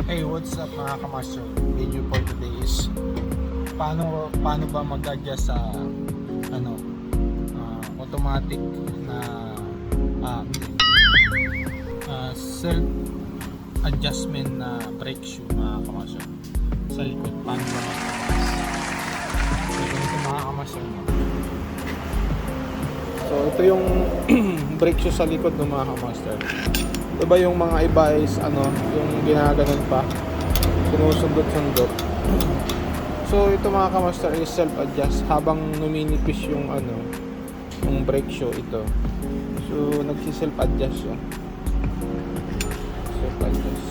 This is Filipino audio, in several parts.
Hey, what's up mga kamaster? Video for today is paano ba mag-adjust sa ano automatic na self adjustment na brake shoe mga kamaster sa likod. Paano ba mag-adjust? So ganito mga kamaster, no? So ito yung brake shoe sa likod ng mga kamaster. Diba yung mga iba is yung ginaganon pa, sinusundot-sundot. So ito mga kamaster is self-adjust habang numinipis yung yung brake shoe ito. So nagsi-self-adjust siya. Self-adjust.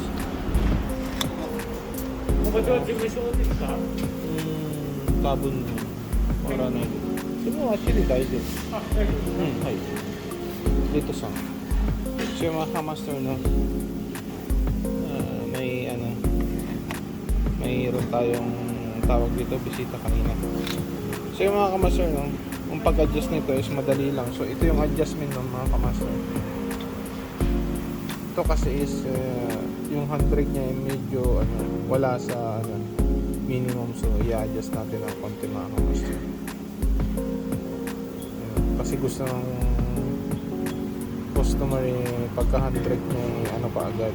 Carbon or ano. Sino actually dahil dito? Hay. Dito sa so yung mga kamaster, no, mayroon tayong tawag dito, bisita kanina. So yung mga kamaster, no, yung pag-adjust nito is madali lang. So ito yung adjustment ng mga kamaster. Ito kasi is yung handbrake niya ay medyo wala sa minimum, so i-adjust natin ng konti mga kamaster. Kasi gusto ng customer pagka handbrake niya pa agad,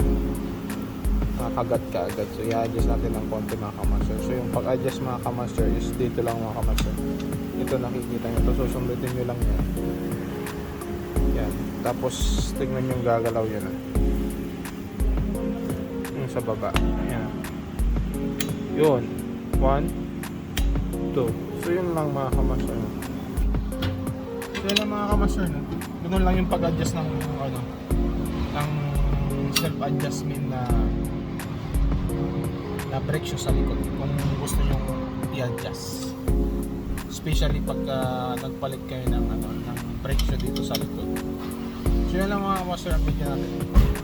kagat ka agad, so i-adjust natin ng konti mga kamaster. So yung pag-adjust mga kamaster is dito lang mga kamaster. Ito nakikita nyo, ito susundutin nyo lang yan, tapos tingnan nyo yung gagalaw yan yung sa baba yan, yun 1, 2, so yun lang mga kamaster. So yun lang mga kamaster, no? Ganun lang yung pag-adjust ng ng self-adjustment na brake shoe sa likod kung gusto nyo i-adjust, especially pagka nagpalit kayo ng brake shoe dito sa likod. So yun lang mga kamaster ang video natin.